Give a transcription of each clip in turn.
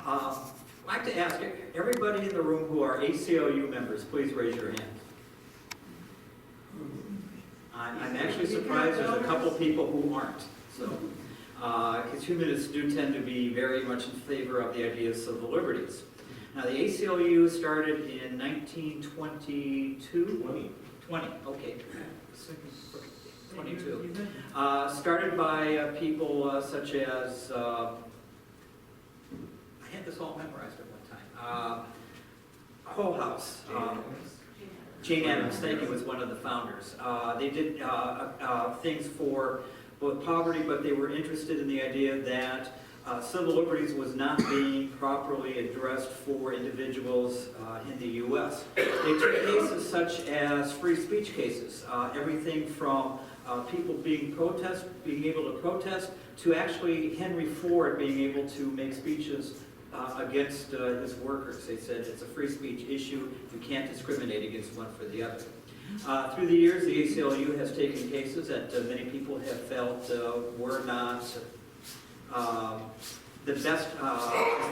I'd like to ask everybody in the room who are ACLU members, please raise your hand. I'm actually surprised there's a couple people who aren't. So, because humanists do tend to be very much in favor of the idea of civil liberties. Now, the ACLU started in 1922? 20, okay. 22. Started by people such as, I had this all memorized at one time, Whole House. Jane Addams, thank you, was one of the founders. They did things for both poverty, but they were interested in the idea that civil liberties was not being properly addressed for individuals in the U.S. They took cases such as free speech cases, everything from people being able to protest, to actually Henry Ford being able to make speeches against his workers. They said it's a free speech issue, you can't discriminate against one for the other. Through the years, the ACLU has taken cases that many people have felt were not the best as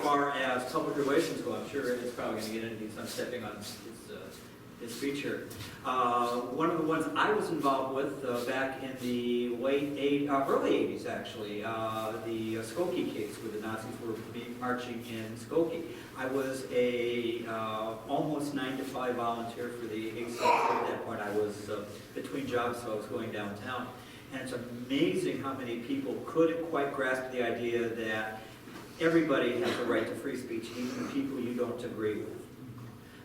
far as public relations go. I'm sure it's probably going to get into these. I'm stepping on his speech here. One of the ones I was involved with back in the early 80s, actually, the Skokie case where the Nazis were marching in Skokie. I was a almost 9-to-5 volunteer for the ACLU. At that point, I was between jobs, so I was going downtown. And it's amazing how many people couldn't quite grasp the idea that everybody has a right to free speech, even the people you don't agree with.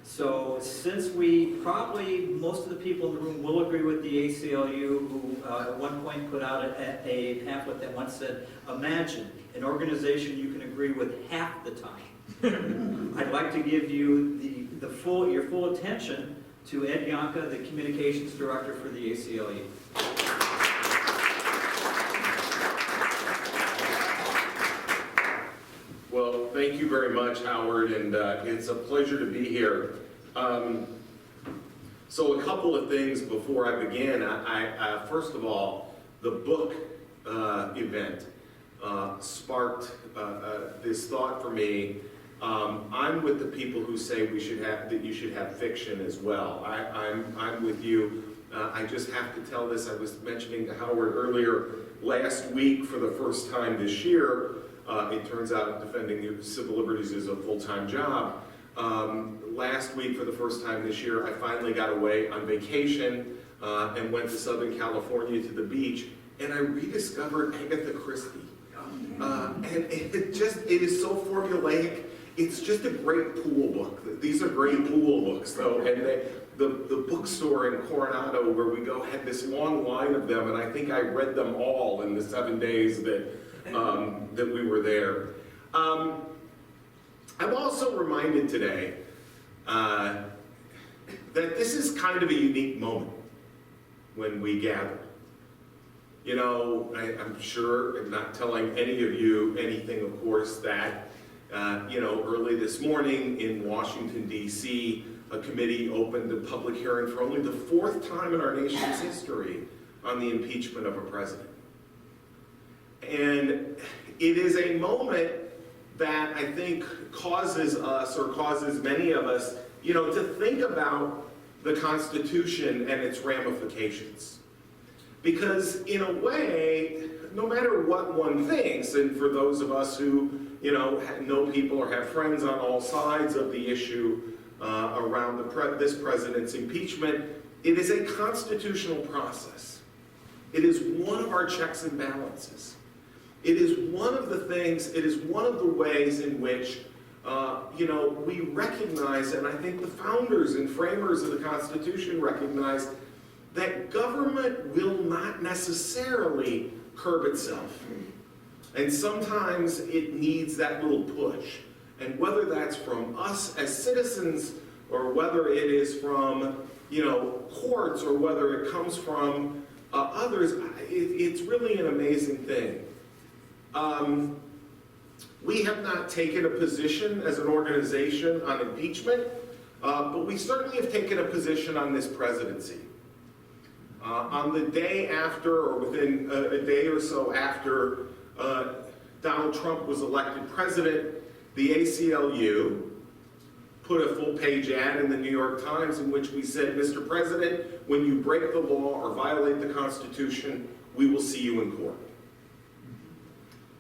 So since most of the people in the room will agree with the ACLU, who at one point put out a pamphlet that once said, imagine an organization you can agree with half the time. I'd like to give you your full attention to Ed Yohnka, the Communications Director for the ACLU. Well, thank you very much, Howard, and it's a pleasure to be here. So a couple of things before I begin. First of all, the book event sparked this thought for me. I'm with the people who say you should have fiction as well. I'm with you. I just have to tell this. I was mentioning to Howard earlier, last week for the first time this year, it turns out defending civil liberties is a full-time job. Last week, for the first time this year, I finally got away on vacation and went to Southern California to the beach, and I rediscovered Agatha Christie. And it is so formulaic. It's just a great pool book. These are great pool books, though. And the bookstore in Coronado where we go had this long line of them, and I think I read them all in the 7 days that we were there. I'm also reminded today that this is kind of a unique moment when we gather. You know, I'm sure, I'm not telling any of you anything, of course, that, early this morning in Washington, D.C., a committee opened a public hearing for only the 4th time in our nation's history on the impeachment of a president. And it is a moment that I think causes us, or causes many of us, to think about the Constitution and its ramifications. Because in a way, no matter what one thinks, and for those of us who, know people or have friends on all sides of the issue around this president's impeachment, it is a constitutional process. It is one of our checks and balances. It is one of the things, it is one of the ways in which, we recognize, and I think the founders and framers of the Constitution recognized, that government will not necessarily curb itself. And sometimes it needs that little push. And whether that's from us as citizens, or whether it is from, courts, or whether it comes from others, it's really an amazing thing. We have not taken a position as an organization on impeachment, but we certainly have taken a position on this presidency. On the day after, or within a day or so after Donald Trump was elected president, the ACLU put a full-page ad in the New York Times in which we said, Mr. President, when you break the law or violate the Constitution, we will see you in court.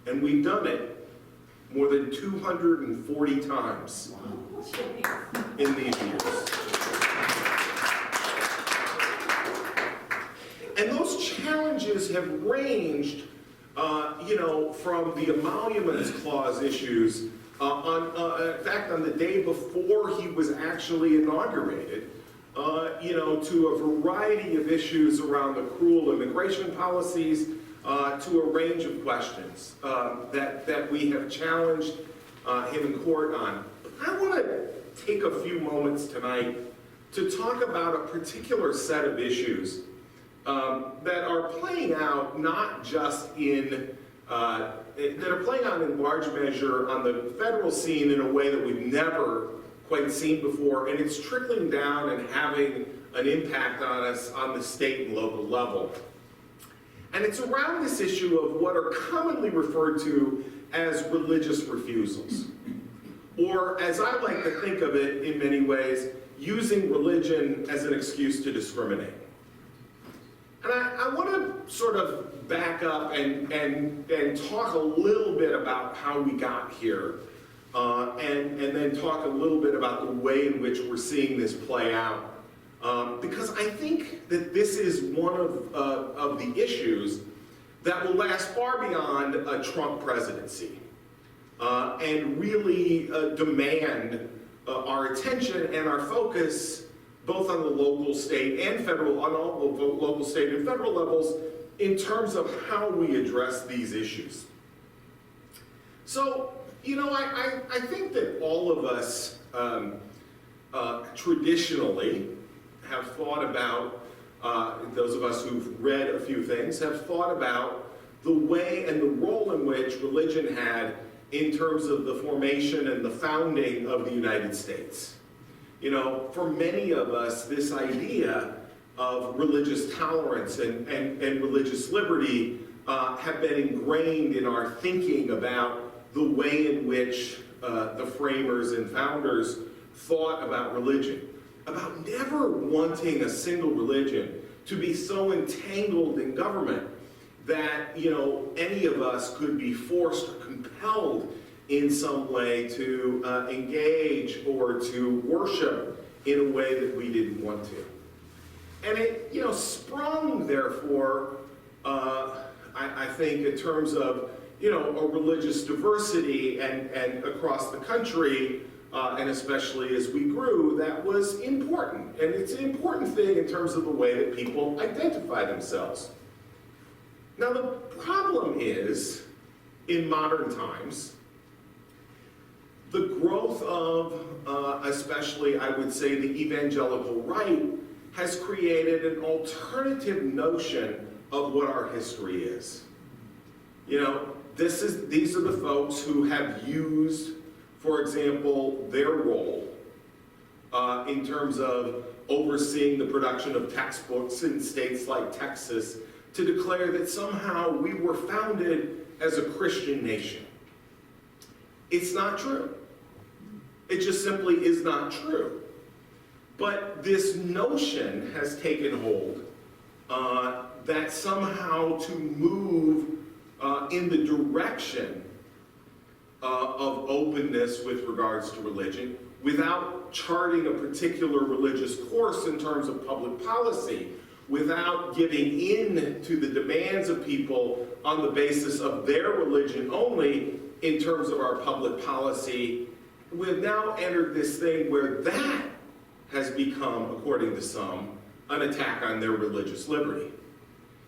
And we've done it more than 240 times in these years. And those challenges have ranged, from the emoluments clause issues, in fact, on the day before he was actually inaugurated, to a variety of issues around the cruel immigration policies, to a range of questions that we have challenged him in court on. I want to take a few moments tonight to talk about a particular set of issues that are playing out not just that are playing out in large measure on the federal scene in a way that we've never quite seen before, and it's trickling down and having an impact on us on the state and local level. And it's around this issue of what are commonly referred to as religious refusals. Or, as I like to think of it in many ways, using religion as an excuse to discriminate. And I want to sort of back up and talk a little bit about how we got here, and then talk a little bit about the way in which we're seeing this play out. Because I think that this is one of the issues that will last far beyond a Trump presidency, and really demand our attention and our focus both on the local, state, and federal, on all the local, state, and federal levels in terms of how we address these issues. So, I think that all of us traditionally have thought about, those of us who've read a few things, have thought about the way and the role in which religion had in terms of the formation and the founding of the United States. For many of us, this idea of religious tolerance and religious liberty have been ingrained in our thinking about the way in which the framers and founders thought about religion, about never wanting a single religion to be so entangled in government that, any of us could be forced or compelled in some way to engage or to worship in a way that we didn't want to. And it, sprung, therefore, I think in terms of, a religious diversity and across the country, and especially as we grew, that was important. And it's an important thing in terms of the way that people identify themselves. Now, the problem is, in modern times, the growth of, especially, I would say, the evangelical right has created an alternative notion of what our history is. These are the folks who have used, for example, their role in terms of overseeing the production of textbooks in states like Texas to declare that somehow we were founded as a Christian nation. It's not true. It just simply is not true. But this notion has taken hold that somehow to move in the direction of openness with regards to religion, without charting a particular religious course in terms of public policy, without giving in to the demands of people on the basis of their religion only in terms of our public policy, we've now entered this thing where that has become, according to some, an attack on their religious liberty.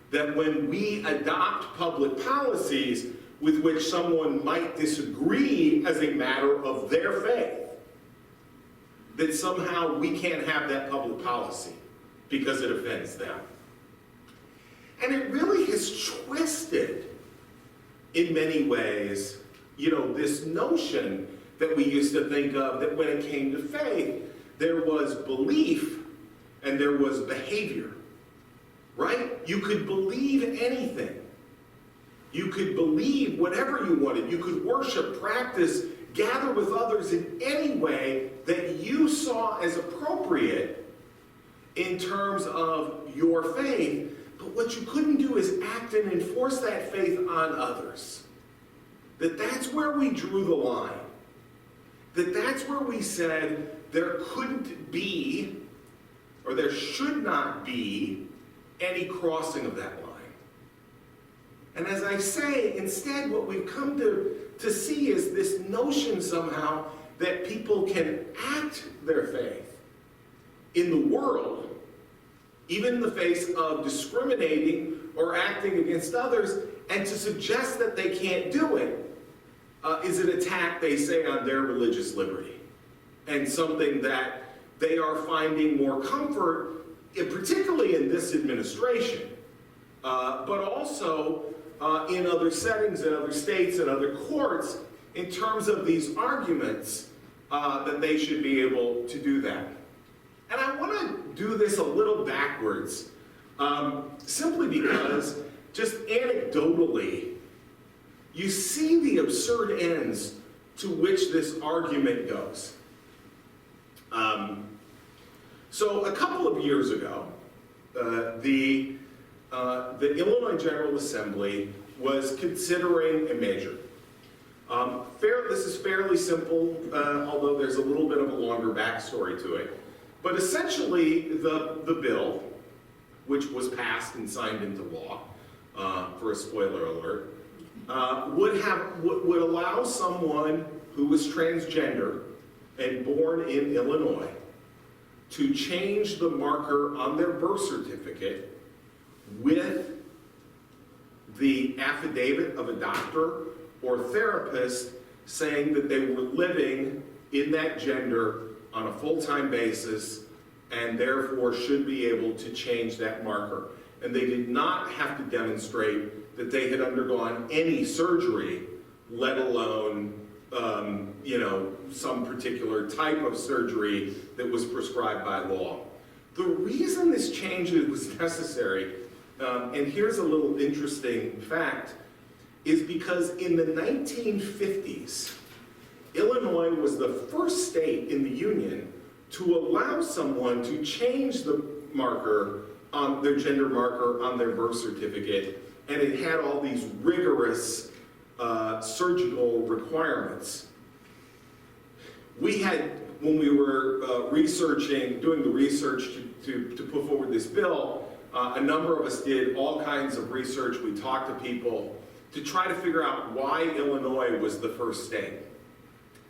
That when we adopt public policies with which someone might disagree as a matter of their faith, that somehow we can't have that public policy because it offends them. And it really has twisted, in many ways, this notion that we used to think of, that when it came to faith, there was belief and there was behavior, right? You could believe anything. You could believe whatever you wanted. You could worship, practice, gather with others in any way that you saw as appropriate in terms of your faith, but what you couldn't do is act and enforce that faith on others. That's where we drew the line. That's where we said there couldn't be, or there should not be, any crossing of that line. And as I say, instead what we've come to see is this notion somehow that people can act their faith in the world, even in the face of discriminating or acting against others, and to suggest that they can't do it is an attack, they say, on their religious liberty, and something that they are finding more comfort, particularly in this administration, but also in other settings, in other states, and other courts, in terms of these arguments that they should be able to do that. And I want to do this a little backwards, simply because, just anecdotally, you see the absurd ends to which this argument goes. So a couple of years ago, the Illinois General Assembly was considering a measure. This is fairly simple, although there's a little bit of a longer backstory to it. But essentially, the bill, which was passed and signed into law, for a spoiler alert, would allow someone who was transgender and born in Illinois to change the marker on their birth certificate with the affidavit of a doctor or therapist saying that they were living in that gender on a full-time basis and therefore should be able to change that marker. And they did not have to demonstrate that they had undergone any surgery, let alone some particular type of surgery that was prescribed by law. The reason this change was necessary, and here's a little interesting fact, is because in the 1950s, Illinois was the first state in the Union to allow someone to change the marker on their gender marker on their birth certificate, and it had all these rigorous surgical requirements. We had, when we were doing the research to put forward this bill, a number of us did all kinds of research. We talked to people to try to figure out why Illinois was the first state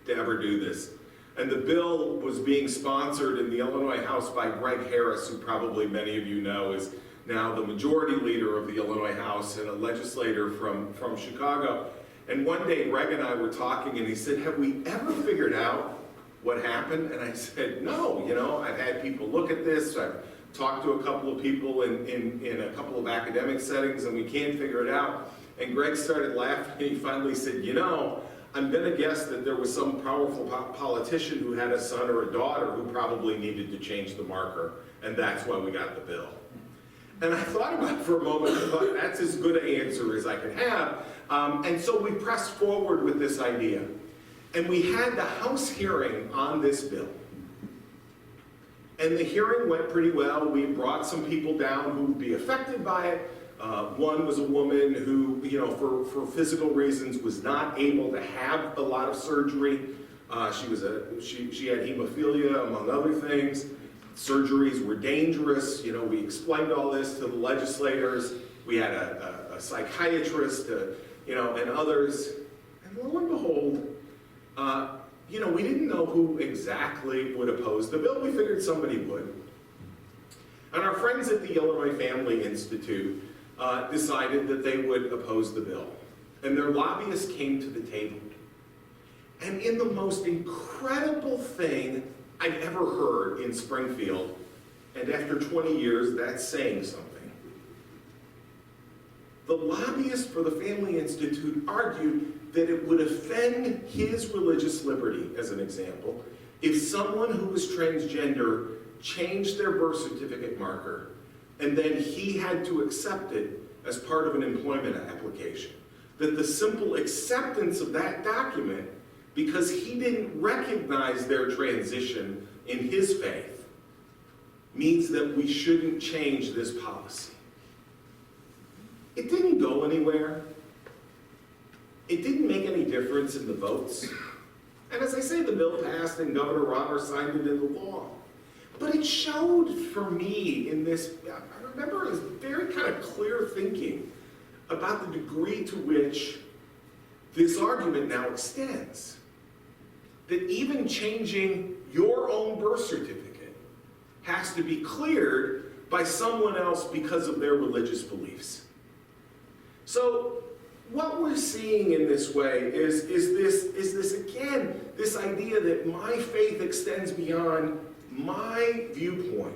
to ever do this. And the bill was being sponsored in the Illinois House by Greg Harris, who probably many of you know is now the majority leader of the Illinois House and a legislator from Chicago. And one day Greg and I were talking and he said, "Have we ever figured out what happened?" And I said, "No, I've had people look at this, I've talked to a couple of people in a couple of academic settings and we can't figure it out." And Greg started laughing and he finally said, "I'm going to guess that there was some powerful politician who had a son or a daughter who probably needed to change the marker, and that's why we got the bill." And I thought about it for a moment and thought, that's as good an answer as I could have. And so we pressed forward with this idea. And we had the House hearing on this bill. And the hearing went pretty well. We brought some people down who would be affected by it. One was a woman who, for physical reasons was not able to have a lot of surgery. She had hemophilia, among other things. Surgeries were dangerous. We explained all this to the legislators. We had a psychiatrist, and others. And lo and behold, we didn't know who exactly would oppose the bill. We figured somebody would. And our friends at the Illinois Family Institute decided that they would oppose the bill. And their lobbyists came to the table. And in the most incredible thing I've ever heard in Springfield, and after 20 years, that's saying something. The lobbyists for the Family Institute argued that it would offend his religious liberty, as an example, if someone who was transgender changed their birth certificate marker, and then he had to accept it as part of an employment application. That the simple acceptance of that document because he didn't recognize their transition in his faith means that we shouldn't change this policy. It didn't go anywhere. It didn't make any difference in the votes. And as I say, the bill passed and Governor Roberts signed it into law. But it showed for me in this, I remember it was very kind of clear thinking about the degree to which this argument now extends. That even changing your own birth certificate has to be cleared by someone else because of their religious beliefs. So what we're seeing in this way is this again, this idea that my faith extends beyond my viewpoint,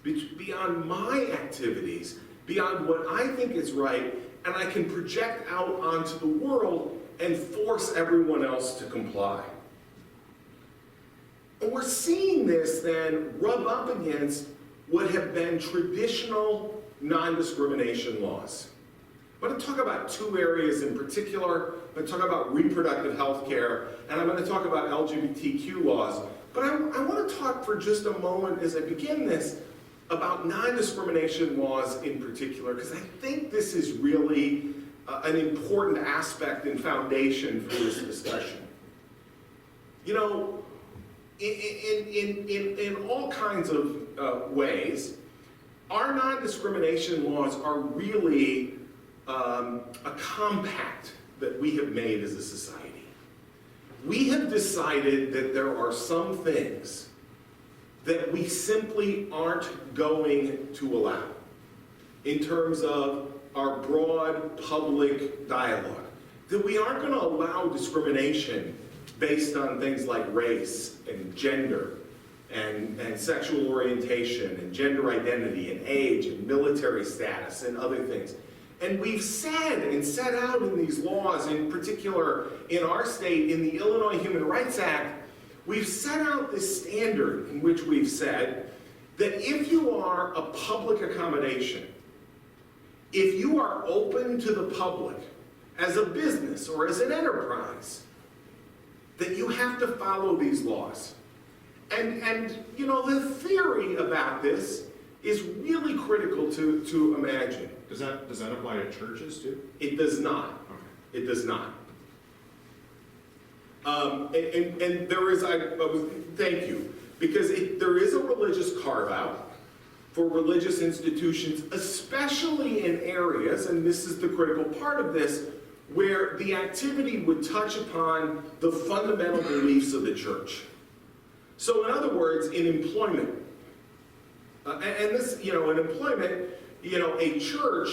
beyond my activities, beyond what I think is right, and I can project out onto the world and force everyone else to comply. And we're seeing this then rub up against what have been traditional non-discrimination laws. I'm going to talk about two areas in particular. I'm going to talk about reproductive health care, and I'm going to talk about LGBTQ laws. But I want to talk for just a moment as I begin this about non-discrimination laws in particular, because I think this is really an important aspect and foundation for this discussion. You know, in all kinds of ways, our non-discrimination laws are really a compact that we have made as a society. We have decided that there are some things that we simply aren't going to allow in terms of our broad public dialogue. That we aren't going to allow discrimination based on things like race and gender and sexual orientation and gender identity and age and military status and other things. And we've said and set out in these laws, in particular in our state, in the Illinois Human Rights Act, we've set out this standard in which we've said that if you are a public accommodation, if you are open to the public as a business or as an enterprise, that you have to follow these laws. And you know, the theory about this is really critical to imagine. Does that apply to churches too? It does not. Okay. It does not. And there is, thank you, because there is a religious carve-out for religious institutions, especially in areas, and this is the critical part of this, where the activity would touch upon the fundamental beliefs of the church. So in other words, in employment, and this, you know, in employment, you know, a church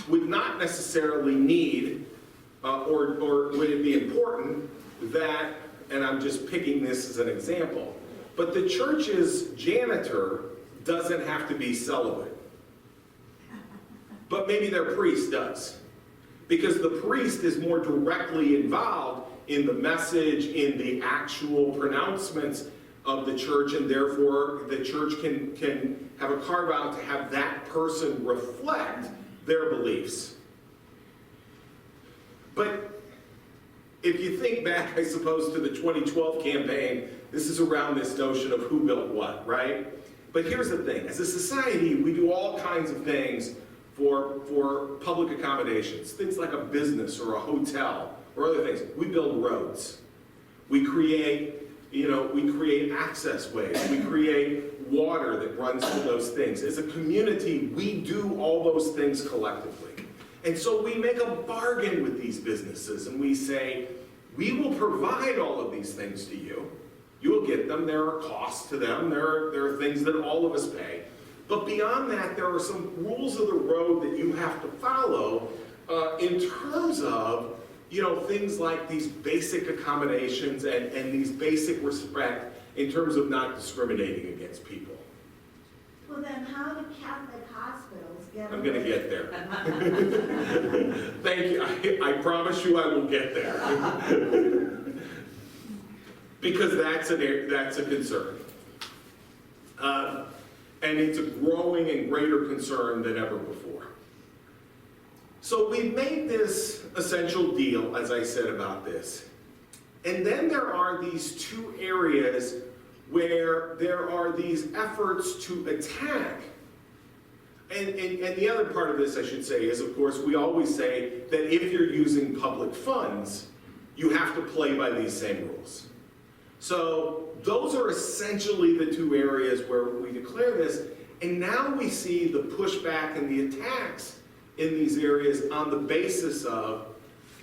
would not necessarily need, or would it be important that, and I'm just picking this as an example, but the church's janitor doesn't have to be celibate. But maybe their priest does. Because the priest is more directly involved in the message, in the actual pronouncements of the church, and therefore the church can have a carve-out to have that person reflect their beliefs. But if you think back, I suppose, to the 2012 campaign, this is around this notion of who built what, right? But here's the thing. As a society, we do all kinds of things for public accommodations, things like a business or a hotel or other things. We build roads. We create, you know, we create access ways. We create water that runs through those things. As a community, we do all those things collectively. And so we make a bargain with these businesses and we say, we will provide all of these things to you. You will get them. There are costs to them. There are things that all of us pay. But beyond that, there are some rules of the road that you have to follow in terms of, you know, things like these basic accommodations and these basic respect in terms of not discriminating against people. Well, then how do Catholic hospitals get I'm going to get there. Thank you. I promise you I will get there. Because that's a concern. And it's a growing and greater concern than ever before. So we've made this essential deal, as I said, about this. And then there are these two areas where there are these efforts to attack. And the other part of this, I should say, is, of course, we always say that if you're using public funds, you have to play by these same rules. So those are essentially the two areas where we declare this. And now we see the pushback and the attacks in these areas on the basis of,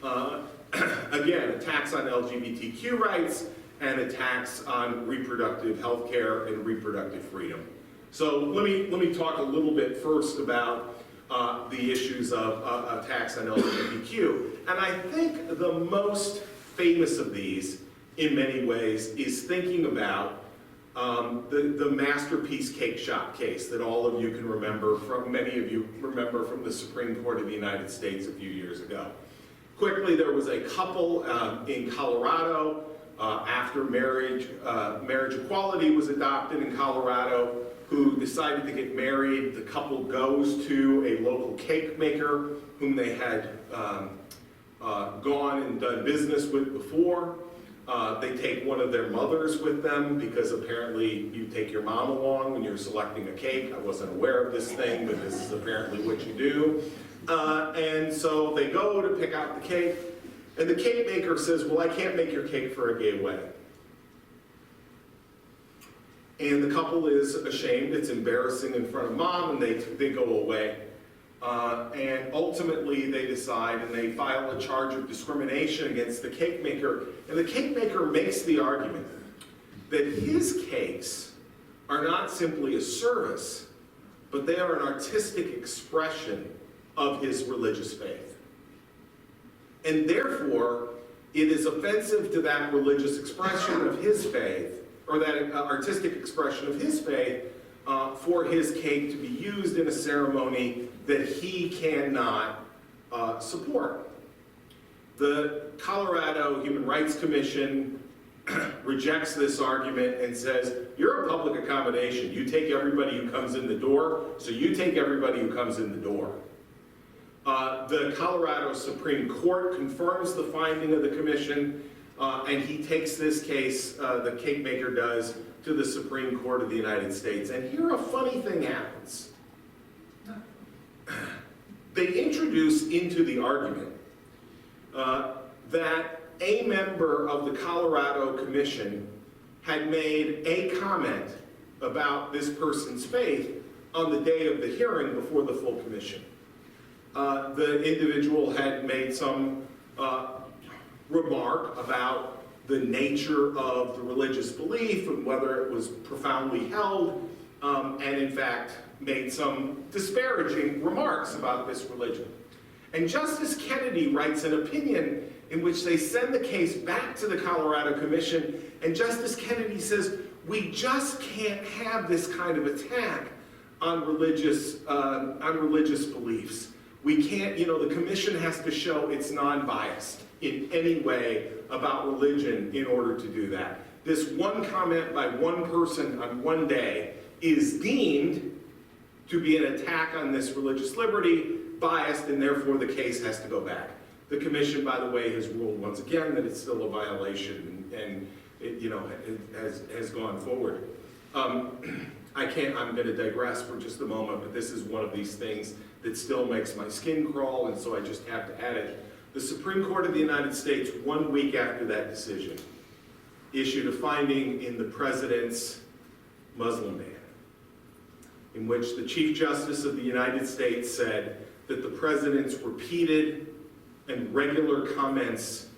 again, attacks on LGBTQ rights and attacks on reproductive health care and reproductive freedom. So let me talk a little bit first about the issues of attacks on LGBTQ. And I think the most famous of these, in many ways, is thinking about the Masterpiece Cake Shop case that all of you can remember from, many of you remember from the Supreme Court of the United States a few years ago. Quickly, there was a couple in Colorado after marriage equality was adopted in Colorado who decided to get married. The couple goes to a local cake maker whom they had gone and done business with before. They take one of their mothers with them because apparently you take your mom along when you're selecting a cake. I wasn't aware of this thing, but this is apparently what you do. And so they go to pick out the cake, and the cake maker says, well, I can't make your cake for a gay wedding. And the couple is ashamed, it's embarrassing in front of mom, and they go away. And ultimately they decide and they file a charge of discrimination against the cake maker. And the cake maker makes the argument that his cakes are not simply a service, but they are an artistic expression of his religious faith. And therefore, it is offensive to that religious expression of his faith, or that artistic expression of his faith, for his cake to be used in a ceremony that he cannot support. The Colorado Human Rights Commission rejects this argument and says, you're a public accommodation. You take everybody who comes in the door, so you take everybody who comes in the door. The Colorado Supreme Court confirms the finding of the commission, and he takes this case, the cake maker does, to the Supreme Court of the United States. And here a funny thing happens. They introduce into the argument that a member of the Colorado Commission had made a comment about this person's faith on the day of the hearing before the full commission. The individual had made some remark about the nature of the religious belief and whether it was profoundly held, and in fact made some disparaging remarks about this religion. And Justice Kennedy writes an opinion in which they send the case back to the Colorado Commission, and Justice Kennedy says, we just can't have this kind of attack on religious beliefs. We can't, the commission has to show it's non-biased in any way about religion in order to do that. This one comment by one person on one day is deemed to be an attack on this religious liberty, biased, and therefore the case has to go back. The commission, by the way, has ruled once again that it's still a violation, and it, has gone forward. I'm going to digress for just a moment, but this is one of these things that still makes my skin crawl, and so I just have to add it. The Supreme Court of the United States, 1 week after that decision, issued a finding in the president's Muslim ban, in which the Chief Justice of the United States said that the president's repeated and regular comments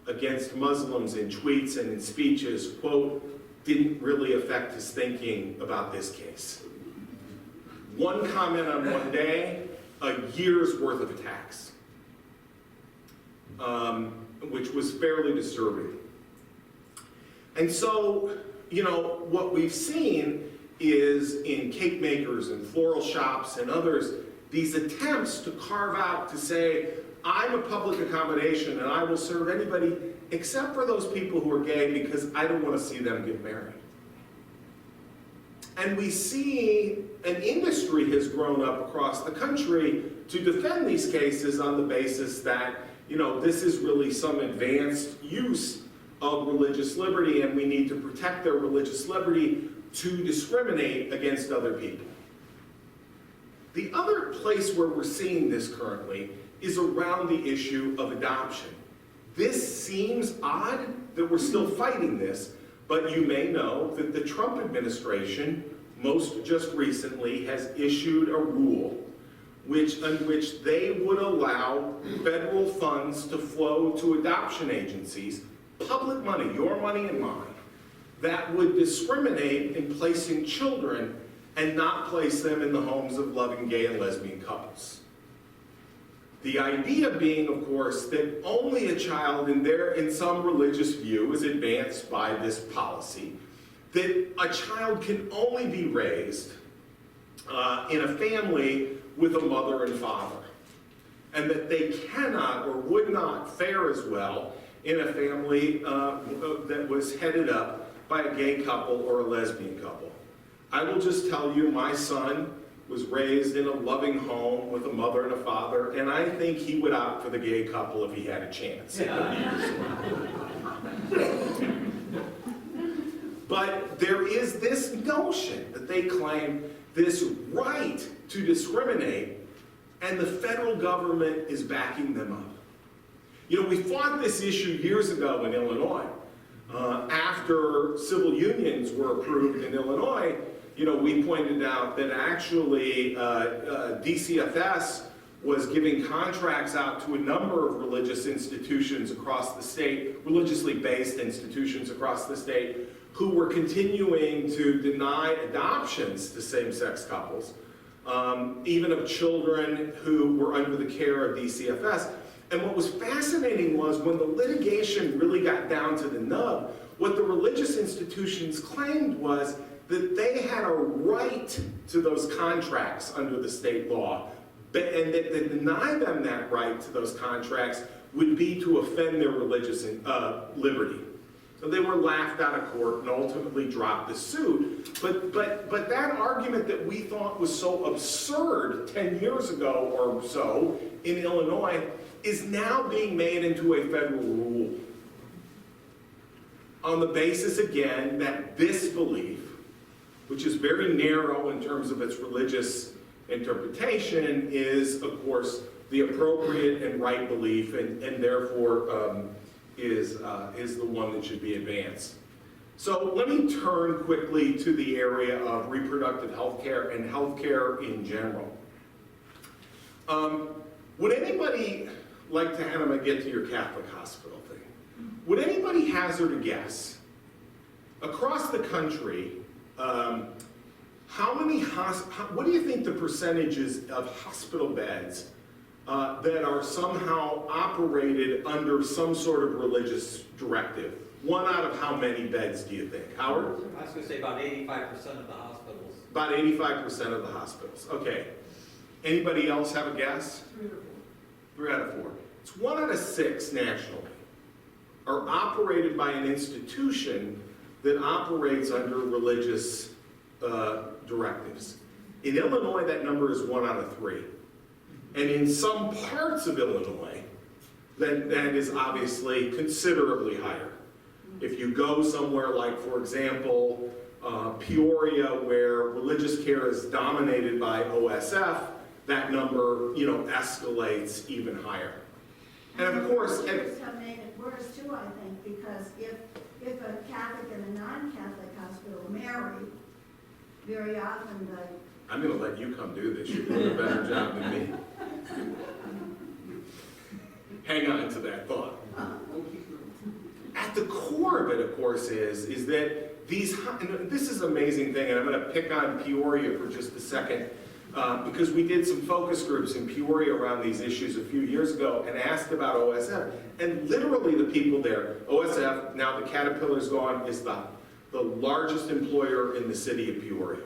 against Muslims in tweets and in speeches, quote, didn't really affect his thinking about this case. One comment on one day, a year's worth of attacks, which was fairly disturbing. And so, what we've seen is in cake makers and floral shops and others, these attempts to carve out, to say, I'm a public accommodation and I will serve anybody except for those people who are gay because I don't want to see them get married. And we see an industry has grown up across the country to defend these cases on the basis that, this is really some advanced use of religious liberty, and we need to protect their religious liberty to discriminate against other people. The other place where we're seeing this currently is around the issue of adoption. This seems odd that we're still fighting this, but you may know that the Trump administration, most just recently, has issued a rule in which they would allow federal funds to flow to adoption agencies, public money, your money and mine, that would discriminate in placing children and not place them in the homes of loving gay and lesbian couples. The idea being, of course, that only a child in some religious view is advanced by this policy, that a child can only be raised in a family with a mother and father, and that they cannot or would not fare as well in a family that was headed up by a gay couple or a lesbian couple. I will just tell you, my son was raised in a loving home with a mother and a father, and I think he would opt for the gay couple if he had a chance. But there is this notion that they claim this right to discriminate, and the federal government is backing them up. You know, we fought this issue years ago in Illinois. After civil unions were approved in Illinois, you know, we pointed out that actually DCFS was giving contracts out to a number of religious institutions across the state, religiously based institutions across the state, who were continuing to deny adoptions to same-sex couples, even of children who were under the care of DCFS. And what was fascinating was when the litigation really got down to the nub, what the religious institutions claimed was that they had a right to those contracts under the state law, and that to deny them that right to those contracts would be to offend their religious liberty. So they were laughed out of court and ultimately dropped the suit. But that argument that we thought was so absurd 10 years ago or so in Illinois is now being made into a federal rule. On the basis, again, that this belief, which is very narrow in terms of its religious interpretation, is, of course, the appropriate and right belief, and therefore is the one that should be advanced. So let me turn quickly to the area of reproductive health care and health care in general. Would anybody like to, and I'm going to get to your Catholic hospital thing, would anybody hazard a guess, across the country, what do you think the percentages of hospital beds that are somehow operated under some sort of religious directive? One out of how many beds do you think? Howard? I was going to say about 85% of the hospitals. About 85% of the hospitals. Okay. Anybody else have a guess? 3 out of 4. It's 1 out of 6 nationally are operated by an institution that operates under religious directives. In Illinois, that number is 1 out of 3. And in some parts of Illinois, that is obviously considerably higher. If you go somewhere like, for example, Peoria, where religious care is dominated by OSF, that number, you know, escalates even higher. And of course, Have made it worse too, I think, because if a Catholic and a non-Catholic hospital marry, very often I'm going to let you come do this. You're doing a better job than me. Hang on to that thought. At the core of it, of course, is that this is an amazing thing, and I'm going to pick on Peoria for just a second, because we did some focus groups in Peoria around these issues a few years ago and asked about OSF. And literally the people there, OSF, now the Caterpillar's gone, is the largest employer in the city of Peoria.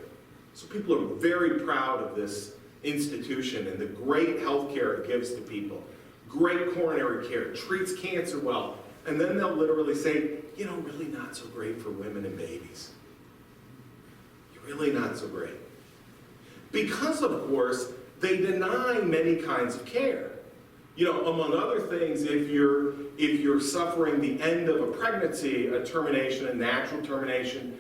So people are very proud of this institution and the great health care it gives to people. Great coronary care, treats cancer well. And then they'll literally say, you know, really not so great for women and babies. Really not so great. Because, of course, they deny many kinds of care. You know, among other things, if you're suffering the end of a pregnancy, a termination, a natural termination,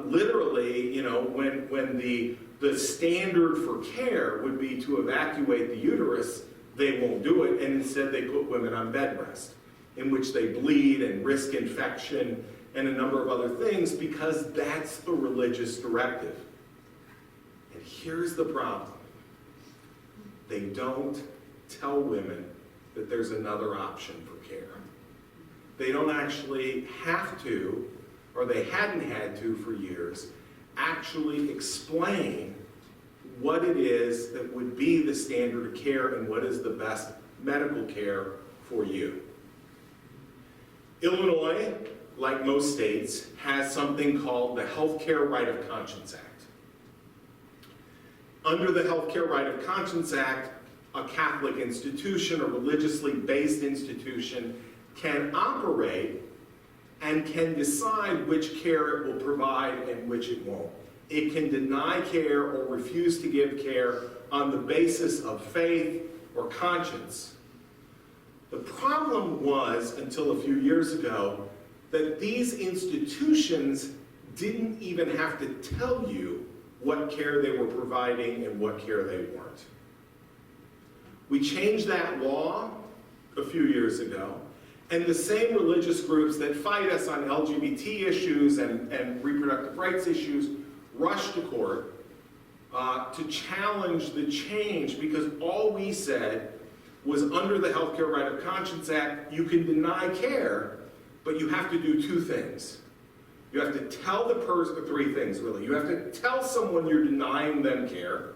literally, you know, when the standard for care would be to evacuate the uterus, they won't do it, and instead they put women on bed rest, in which they bleed and risk infection and a number of other things, because that's the religious directive. And here's the problem. They don't tell women that there's another option for care. They don't actually have to, or they hadn't had to for years, actually explain what it is that would be the standard of care and what is the best medical care for you. Illinois, like most states, has something called the Healthcare Right of Conscience Act. Under the Healthcare Right of Conscience Act, a Catholic institution, a religiously based institution, can operate and can decide which care it will provide and which it won't. It can deny care or refuse to give care on the basis of faith or conscience. The problem was, until a few years ago, that these institutions didn't even have to tell you what care they were providing and what care they weren't. We changed that law a few years ago, and the same religious groups that fight us on LGBT issues and reproductive rights issues rushed to court to challenge the change, because all we said was, under the Healthcare Right of Conscience Act, you can deny care, but you have to do two things. You have to tell the person, three things really. You have to tell someone you're denying them care.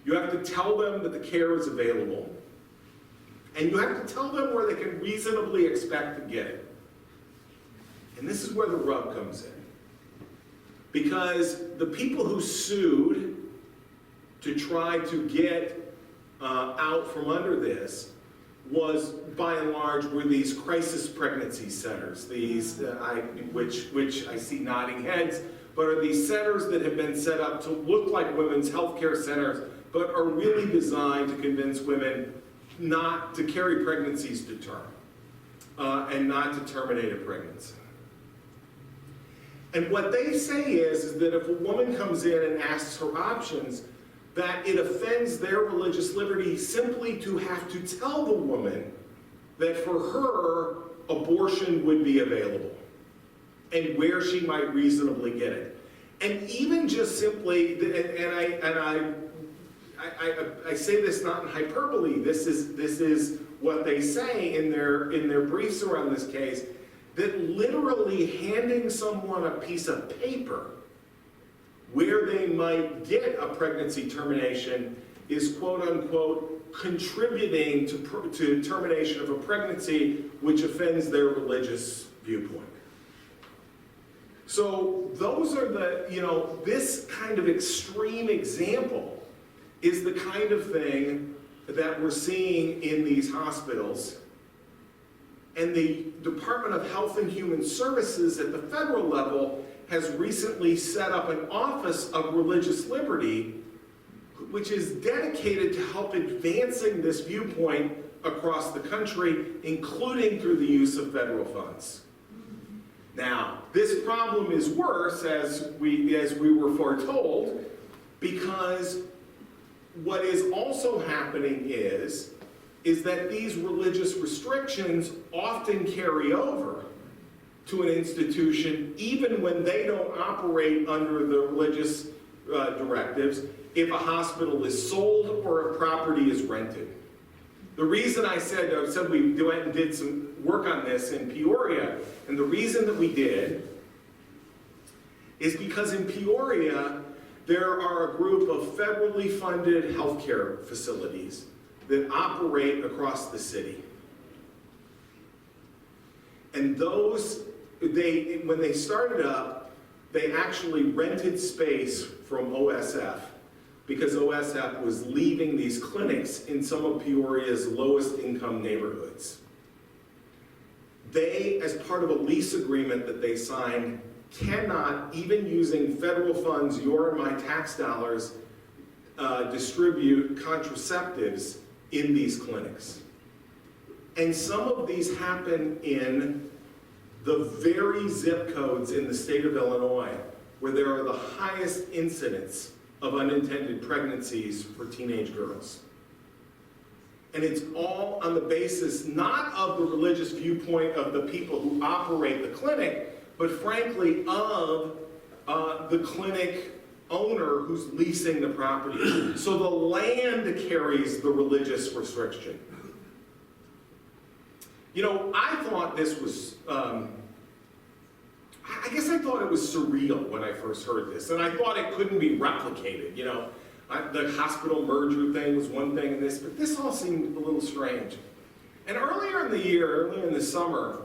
You have to tell them that the care is available. And you have to tell them where they can reasonably expect to get it. And this is where the rub comes in. Because the people who sued to try to get out from under this was, by and large, were these crisis pregnancy centers, these which I see nodding heads, but are these centers that have been set up to look like women's health care centers, but are really designed to convince women not to carry pregnancies to term and not to terminate a pregnancy. And what they say is that if a woman comes in and asks her options, that it offends their religious liberty simply to have to tell the woman that for her, abortion would be available and where she might reasonably get it. And even just simply, I say this not in hyperbole, this is what they say in their briefs around this case, that literally handing someone a piece of paper where they might get a pregnancy termination is, quote unquote, contributing to termination of a pregnancy which offends their religious viewpoint. So those are this kind of extreme example is the kind of thing that we're seeing in these hospitals. And the Department of Health and Human Services at the federal level has recently set up an Office of Religious Liberty, which is dedicated to help advancing this viewpoint across the country, including through the use of federal funds. Now, this problem is worse, as we were foretold, because what is also happening is that these religious restrictions often carry over to an institution even when they don't operate under the religious directives, if a hospital is sold or a property is rented. The reason I said we went and did some work on this in Peoria, and the reason that we did is because in Peoria there are a group of federally funded healthcare facilities that operate across the city. And those, when they started up, they actually rented space from OSF because OSF was leaving these clinics in some of Peoria's lowest income neighborhoods. They, as part of a lease agreement that they signed, cannot, even using federal funds, your and my tax dollars, distribute contraceptives in these clinics. And some of these happen in the very zip codes in the state of Illinois where there are the highest incidents of unintended pregnancies for teenage girls. And it's all on the basis not of the religious viewpoint of the people who operate the clinic, but frankly of the clinic owner who's leasing the property. So the land carries the religious restriction. You know, I thought this was, I guess I thought it was surreal when I first heard this, and I thought it couldn't be replicated, you know. The hospital merger thing was one thing in this, but this all seemed a little strange. And earlier in the year, earlier in the summer,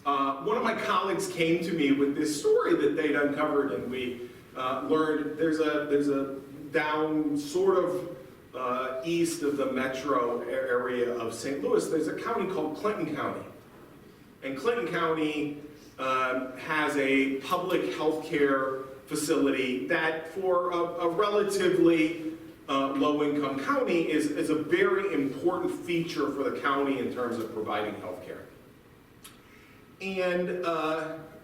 one of my colleagues came to me with this story that they'd uncovered, and we learned there's a down sort of east of the metro area of St. Louis, there's a county called Clinton County. And Clinton County has a public health care facility that for a relatively low-income county is a very important feature for the county in terms of providing health care. And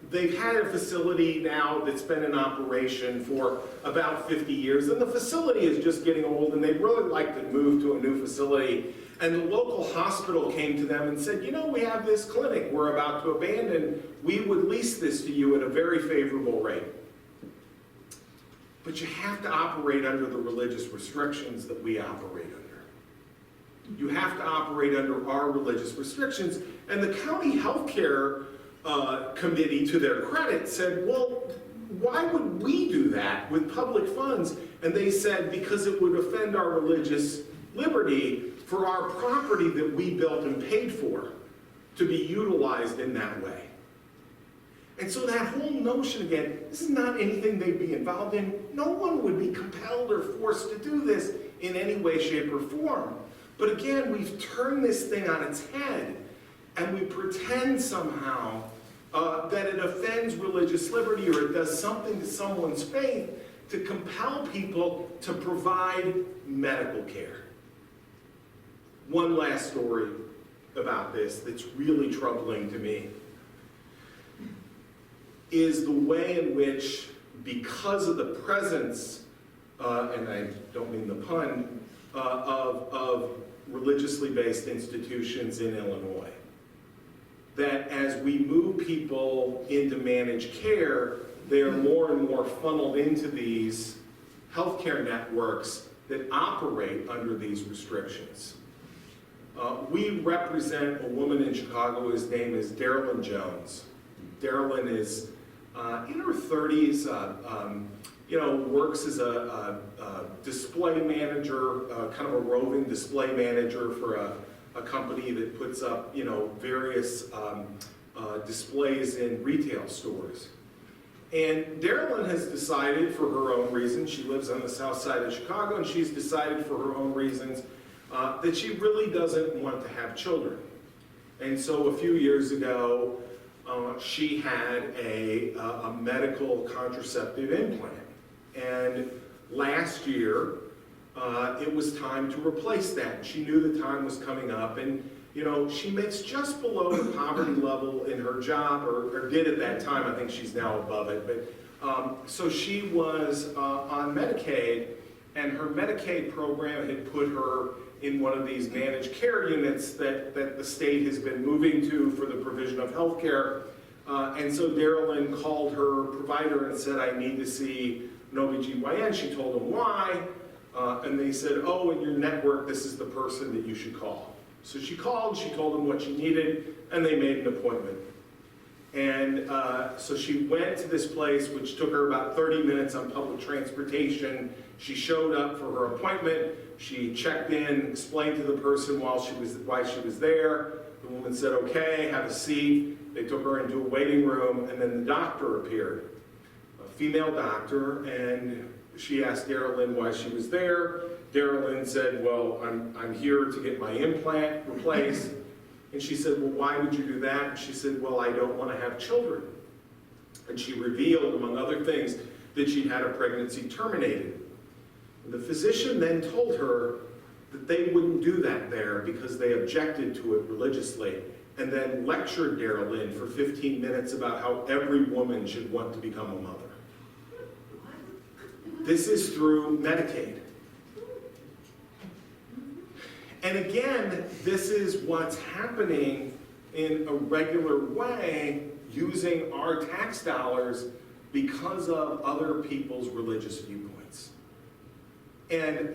they've had a facility now that's been in operation for about 50 years, and the facility is just getting old, and they'd really like to move to a new facility. And the local hospital came to them and said, you know, we have this clinic we're about to abandon. We would lease this to you at a very favorable rate. But you have to operate under the religious restrictions that we operate under. You have to operate under our religious restrictions. And the county healthcare committee, to their credit, said, well, why would we do that with public funds? And they said, because it would offend our religious liberty for our property that we built and paid for to be utilized in that way. And so that whole notion, again, this is not anything they'd be involved in. No one would be compelled or forced to do this in any way, shape, or form. But again, we've turned this thing on its head, and we pretend somehow that it offends religious liberty or it does something to someone's faith to compel people to provide medical care. One last story about this that's really troubling to me is the way in which, because of the presence, and I don't mean the pun, of religiously based institutions in Illinois, that as we move people into managed care, they are more and more funneled into these healthcare networks that operate under these restrictions. We represent a woman in Chicago whose name is Darylyn Jones. Darylyn is in her 30s, works as a display manager, kind of a roving display manager for a company that puts up, various displays in retail stores. And Darylyn has decided, for her own reasons, she lives on the south side of Chicago, and she's decided for her own reasons that she really doesn't want to have children. And so a few years ago, she had a medical contraceptive implant. And last year, it was time to replace that. She knew the time was coming up, and she makes just below the poverty level in her job, or did at that time. I think she's now above it. But so she was on Medicaid, and her Medicaid program had put her in one of these managed care units that the state has been moving to for the provision of health care. And so Darylyn called her provider and said, I need to see an OBGYN. She told them why, and they said, oh, in your network, this is the person that you should call. So she called, she told them what she needed, and they made an appointment. And so she went to this place, which took her about 30 minutes on public transportation. She showed up for her appointment. She checked in, explained to the person why she was there. The woman said, okay, have a seat. They took her into a waiting room, and then the doctor appeared, a female doctor, and she asked Darylyn why she was there. Darylyn said, well, I'm here to get my implant replaced. And she said, well, why would you do that? And she said, well, I don't want to have children. And she revealed, among other things, that she'd had a pregnancy terminated. And the physician then told her, that they wouldn't do that there because they objected to it religiously, and then lectured Daryl Lynn for 15 minutes about how every woman should want to become a mother. This is through Medicaid. And again, this is what's happening in a regular way using our tax dollars because of other people's religious viewpoints. And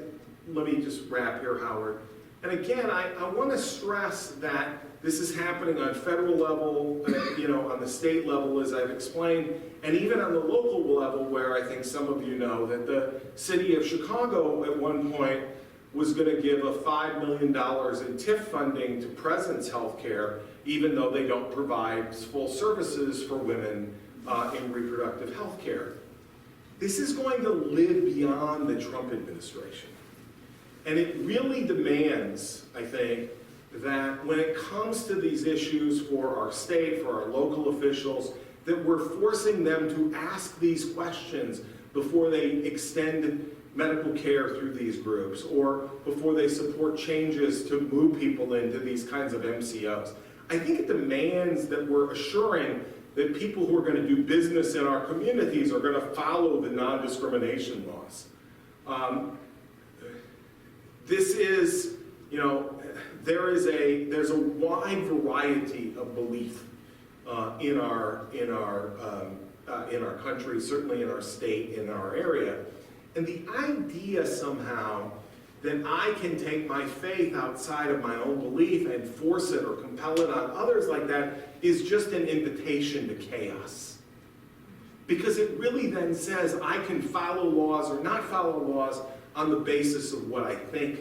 let me just wrap here, Howard. And again, I want to stress that this is happening on federal level, on the state level, as I've explained, and even on the local level, where I think some of you know that the city of Chicago at one point was going to give a $5 million in TIF funding to Presence Healthcare, even though they don't provide full services for women in reproductive health care. This is going to live beyond the Trump administration. And it really demands, I think, that when it comes to these issues for our state, for our local officials, that we're forcing them to ask these questions before they extend medical care through these groups, or before they support changes to move people into these kinds of MCOs. I think it demands that we're assuring that people who are going to do business in our communities are going to follow the non-discrimination laws. This is, there's a wide variety of belief in our country, certainly in our state, in our area. And the idea somehow that I can take my faith outside of my own belief and force it or compel it on others like that is just an invitation to chaos. Because it really then says I can follow laws or not follow laws on the basis of what I think,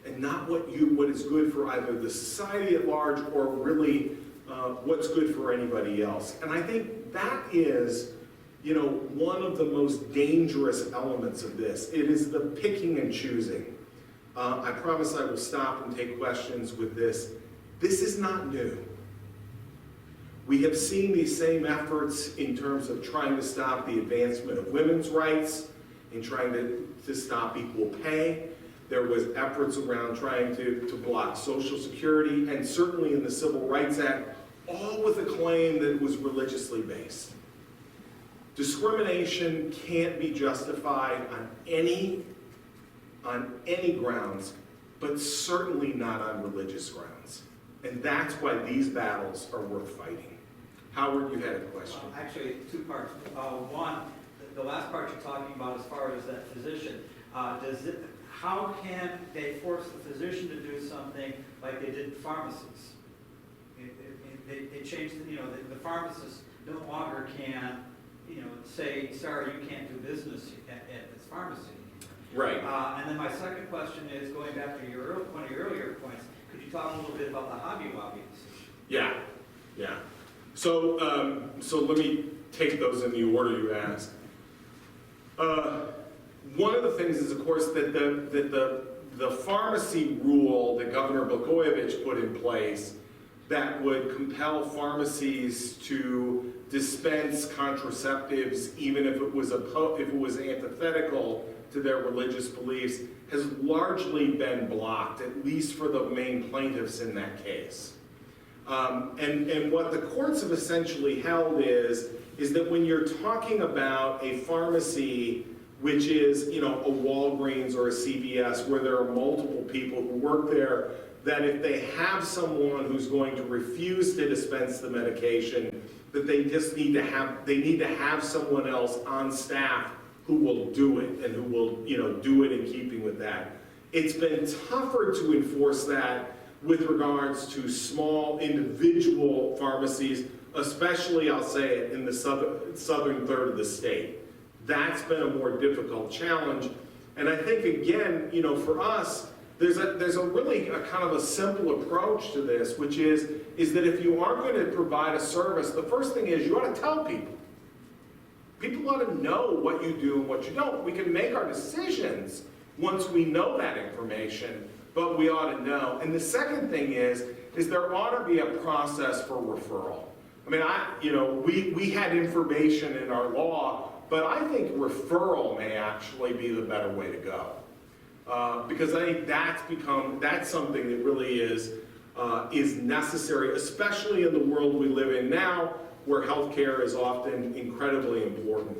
and not what is good for either the society at large or really what's good for anybody else. And I think that is, one of the most dangerous elements of this. It is the picking and choosing. I promise I will stop and take questions with this. This is not new. We have seen these same efforts in terms of trying to stop the advancement of women's rights, in trying to stop equal pay. There was efforts around trying to block Social Security, and certainly in the Civil Rights Act, all with a claim that it was religiously based. Discrimination can't be justified on any grounds, but certainly not on religious grounds. And that's why these battles are worth fighting. Howard, you had a question. Actually, two parts. One, the last part you're talking about as far as that physician, how can they force the physician to do something like they did in pharmacies? They changed, the pharmacist no longer can, say, sorry, you can't do business at this pharmacy. Right. And then my second question is, going back to one of your earlier points, could you talk a little bit about the Hobby Lobby decision? Yeah. So let me take those in the order you asked. One of the things is, of course, that the pharmacy rule that Governor Blagojevich put in place that would compel pharmacies to dispense contraceptives even if it was antithetical to their religious beliefs has largely been blocked, at least for the main plaintiffs in that case. And what the courts have essentially held is that when you're talking about a pharmacy which is, a Walgreens or a CVS where there are multiple people who work there, that if they have someone who's going to refuse to dispense the medication, that they just need to have someone else on staff who will do it and who will, do it in keeping with that. It's been tougher to enforce that with regards to small individual pharmacies, especially, I'll say it, in the southern third of the state. That's been a more difficult challenge. And I think, again, for us, there's a really a kind of a simple approach to this, which is that if you are going to provide a service, the first thing is you ought to tell people. People ought to know what you do and what you don't. We can make our decisions once we know that information, but we ought to know. And the second thing is there ought to be a process for referral. I mean, we had information in our law, but I think referral may actually be the better way to go. Because I think that's something that really is necessary, especially in the world we live in now, where healthcare is often incredibly important.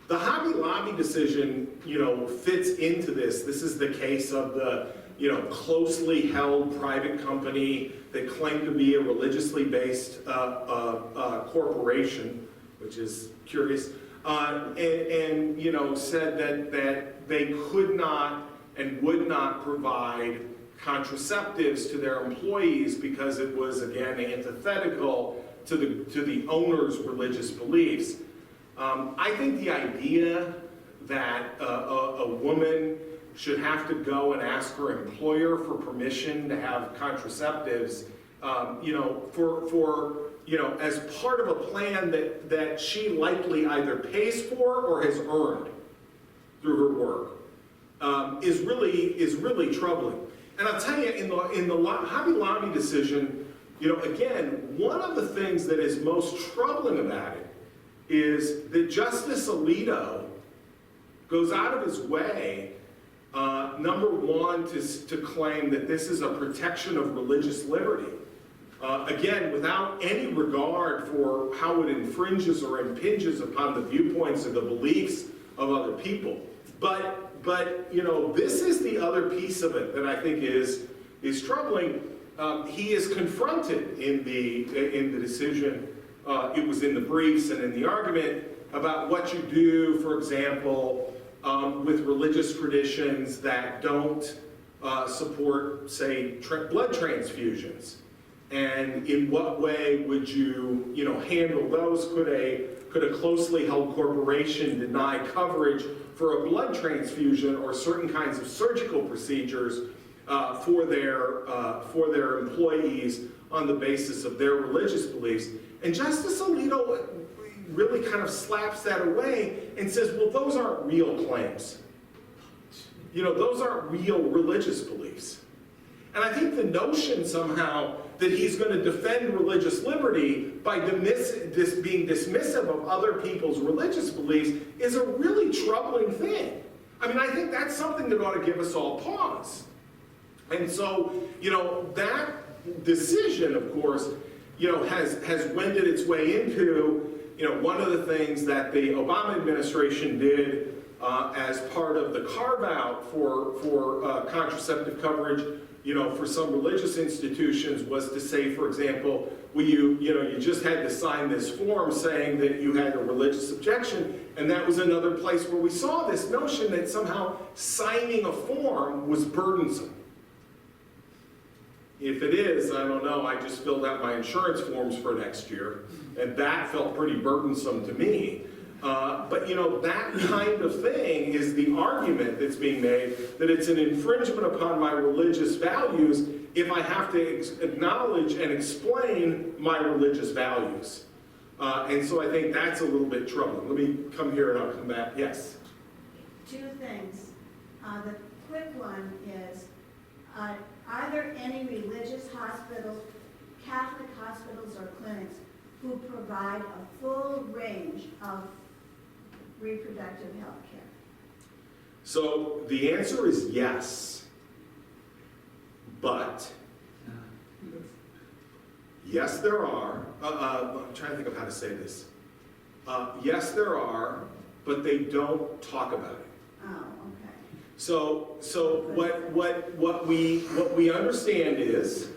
The Hobby Lobby decision, fits into this. This is the case of the, closely held private company that claimed to be a religiously based corporation, which is curious, and said that they could not and would not provide contraceptives to their employees because it was, again, antithetical to the owner's religious beliefs. I think the idea that a woman should have to go and ask her employer for permission to have contraceptives, as part of a plan that she likely either pays for or has earned through her work, is really troubling. And I'll tell you, in the Hobby Lobby decision, again, one of the things that is most troubling about it is that Justice Alito goes out of his way, number one, to claim that this is a protection of religious liberty. Again, without any regard for how it infringes or impinges upon the viewpoints or the beliefs of other people. But this is the other piece of it that I think is troubling. He is confronted in the decision. It was in the briefs and in the argument about what you do, for example, with religious traditions that don't support, say, blood transfusions. And in what way would you, handle those? Could a closely held corporation deny coverage for a blood transfusion or certain kinds of surgical procedures for their employees on the basis of their religious beliefs? And Justice Alito really kind of slaps that away and says, well, those aren't real claims. Those aren't real religious beliefs. And I think the notion somehow that he's going to defend religious liberty by being dismissive of other people's religious beliefs is a really troubling thing. I mean, I think that's something that ought to give us all pause. And so, that decision, of course, has wended its way into, one of the things that the Obama administration did as part of the carve-out for contraceptive coverage, for some religious institutions was to say, for example, you just had to sign this form saying that you had a religious objection, and that was another place where we saw this notion that somehow signing a form was burdensome. If it is, I don't know, I just filled out my insurance forms for next year, and that felt pretty burdensome to me. But that kind of thing is the argument that's being made, that it's an infringement upon my religious values if I have to acknowledge and explain my religious values. And so I think that's a little bit troubling. Let me come here and I'll come back. Yes? Two things. The quick one is, are there any religious hospitals, Catholic hospitals or clinics, who provide a full range of reproductive health care? So the answer is yes. But, yes, there are. I'm trying to think of how to say this. Yes, there are, but they don't talk about it. Oh, okay. So what we understand is,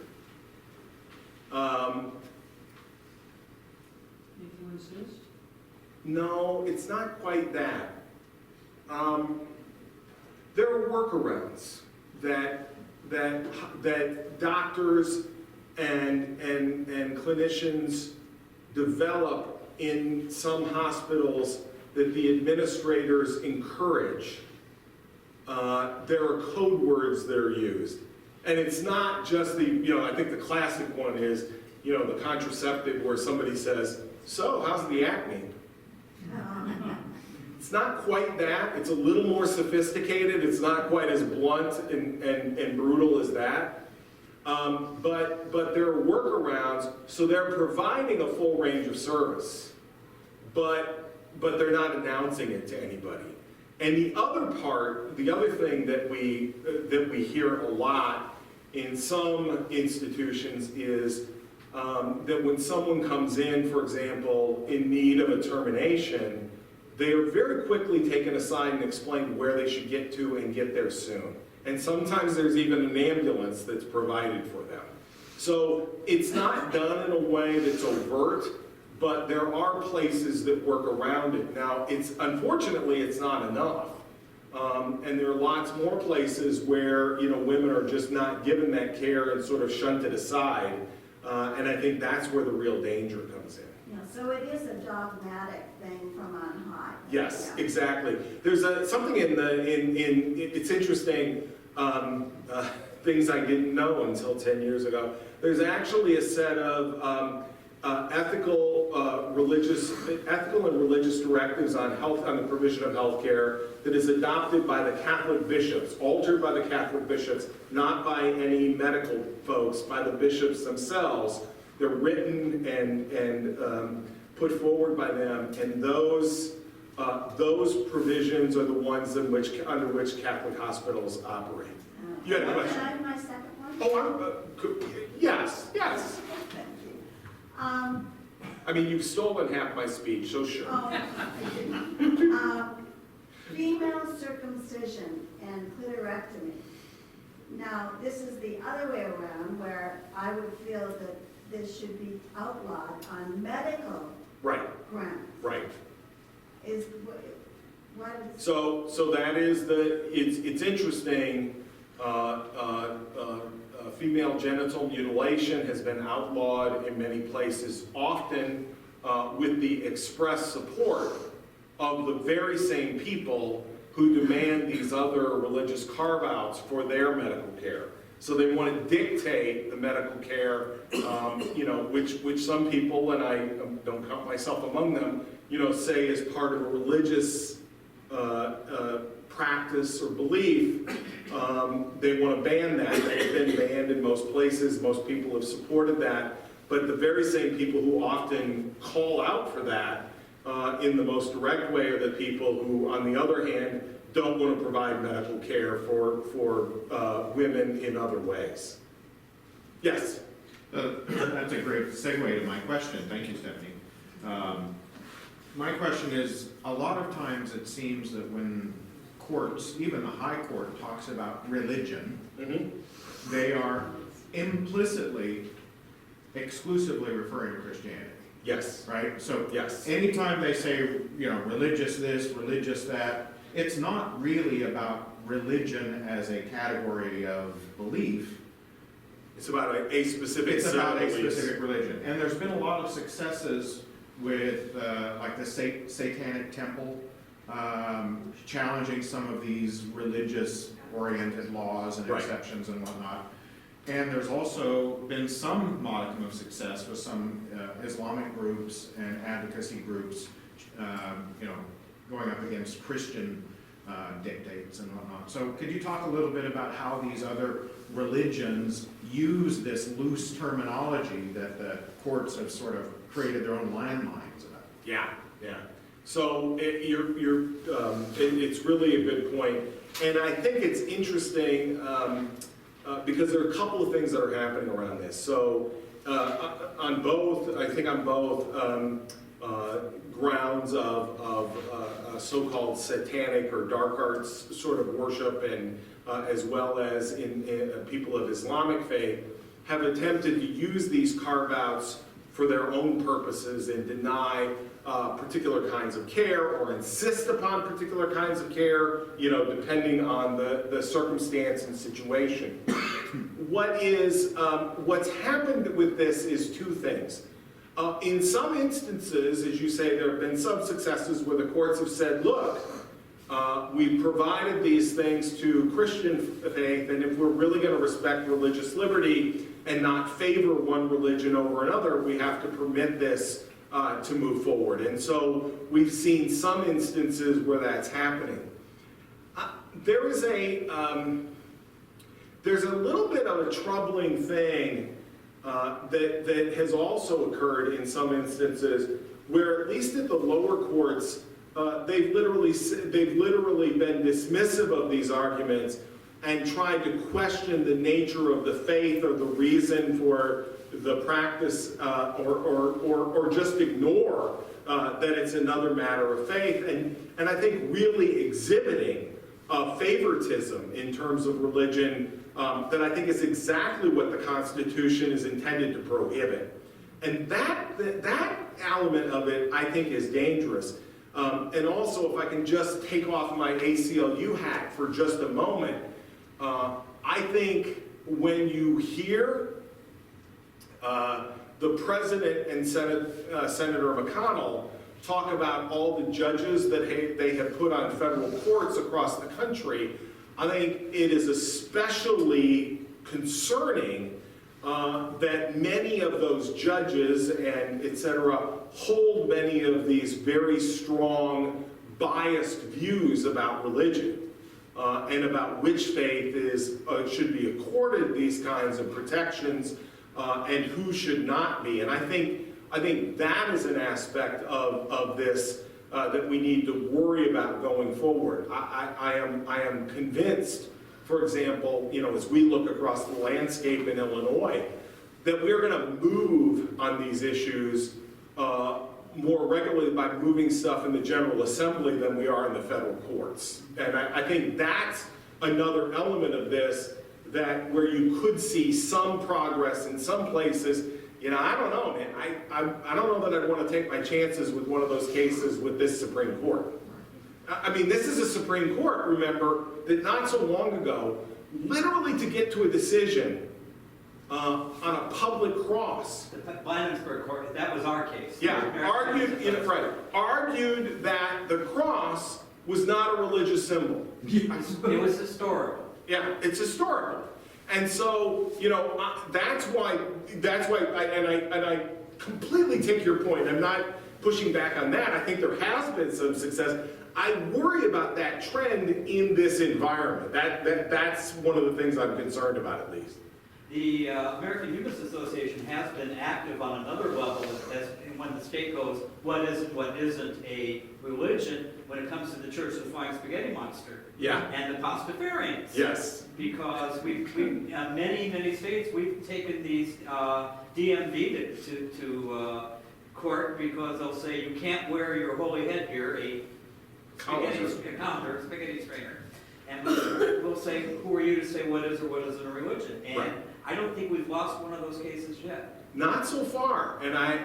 no, it's not quite that. There are workarounds that doctors and clinicians develop in some hospitals that the administrators encourage. There are code words that are used. And it's not just I think the classic one is, the contraceptive where somebody says, so, how's the acne? It's not quite that. It's a little more sophisticated. It's not quite as blunt and brutal as that. But there are workarounds, so they're providing a full range of service. But they're not announcing it to anybody. And the other part, the other thing that we hear a lot in some institutions is that when someone comes in, for example, in need of a termination, they are very quickly taken aside and explained where they should get to and get there soon. And sometimes there's even an ambulance that's provided for them. So it's not done in a way that's overt, but there are places that work around it. Now, unfortunately, it's not enough. And there are lots more places where, women are just not given that care and sort of shunted aside. And I think that's where the real danger comes in. Yeah, so it is a dogmatic thing from on high. Yes, Yeah. exactly. There's something it's interesting, things I didn't know until 10 years ago. There's actually a set of ethical and religious directives on the provision of health care that is adopted by the Catholic bishops, altered by the Catholic bishops, not by any medical folks, by the bishops themselves. They're written and put forward by them, and those provisions are the ones under which Catholic hospitals operate. You had a question? Can I have my second one? Yes. Thank you. I mean, you've stolen half my speech, so sure. Female circumcision and clitorectomy. Now, this is the other way around, where I would feel that this should be outlawed on medical Right, grounds. right. What is? So that is it's interesting, female genital mutilation has been outlawed in many places, often with the express support of the very same people who demand these other religious carve-outs for their medical care. So they want to dictate the medical care, which some people, and I don't count myself among them, say is part of a religious practice or belief. They want to ban that. It's been banned in most places. Most people have supported that. But the very same people who often call out for that in the most direct way are the people who, on the other hand, don't want to provide medical care for women in other ways. Yes? That's a great segue to my question. Thank you, Stephanie. My question is, a lot of times it seems that when courts, even the high court, talks about religion, they are implicitly, exclusively referring to Christianity. Yes. Right? So Yes. anytime they say, religious this, religious that, it's not really about religion as a category of belief. It's about a specific It's set about of a beliefs. specific religion. And there's been a lot of successes with like the Satanic Temple, challenging some of these religious-oriented laws and Right. exceptions and whatnot. And there's also been some modicum of success with some Islamic groups and advocacy groups, going up against Christian dictates and whatnot. So could you talk a little bit about how these other religions use this loose terminology that the courts have sort of created their own landmines about? Yeah. So it's really a good point. And I think it's interesting because there are a couple of things that are happening around this. So on both grounds of so-called satanic or dark arts sort of worship, and as well as in people of Islamic faith, have attempted to use these carve-outs for their own purposes and deny particular kinds of care or insist upon particular kinds of care, depending on the circumstance and situation. What's happened with this is two things. In some instances, as you say, there have been some successes where the courts have said, look, we've provided these things to Christian faith, and if we're really going to respect religious liberty and not favor one religion over another, we have to permit this to move forward. And so we've seen some instances where that's happening. There's a little bit of a troubling thing that has also occurred in some instances where, at least at the lower courts, they've literally been dismissive of these arguments and tried to question the nature of the faith or the reason for the practice, or just ignore that it's another matter of faith, and I think really exhibiting favoritism in terms of religion that I think is exactly what the Constitution is intended to prohibit. And that element of it, I think, is dangerous. And also, if I can just take off my ACLU hat for just a moment, I think when you hear the President and Senator McConnell talk about all the judges that they have put on federal courts across the country, I think it is especially concerning that many of those judges and et cetera hold many of these very strong biased views about religion and about which faith should be accorded these kinds of protections and who should not be. And I think that is an aspect of this that we need to worry about going forward. I am convinced, for example, as we look across the landscape in Illinois, that we're going to move on these issues more regularly by moving stuff in the General Assembly than we are in the federal courts. And I think that's another element of this, that where you could see some progress in some places. I don't know, man. I don't know that I'd want to take my chances with one of those cases with this Supreme Court. I mean, this is a Supreme Court, remember, that not so long ago, literally to get to a decision on a public cross. The Blandensburg Court, that was our case. Yeah, argued that the cross was not a religious symbol. It was historical. Yeah, it's historical. And so, that's why, I completely take your point. I'm not pushing back on that. I think there has been some success. I worry about that trend in this environment. That's one of the things I'm concerned about, at least. The American Humanists Association has been active on another level as when the state goes, what is and what isn't a religion when it comes to the Church of the Flying Spaghetti Monster. Yeah. And the Pastafarians. Yes. Because many states, we've taken these DMV to court because they'll say you can't wear your holy headgear, a spaghetti strainer. And we'll say, who are you to say what is or what isn't a religion? And right. I don't think we've lost one of those cases yet. Not so far. And I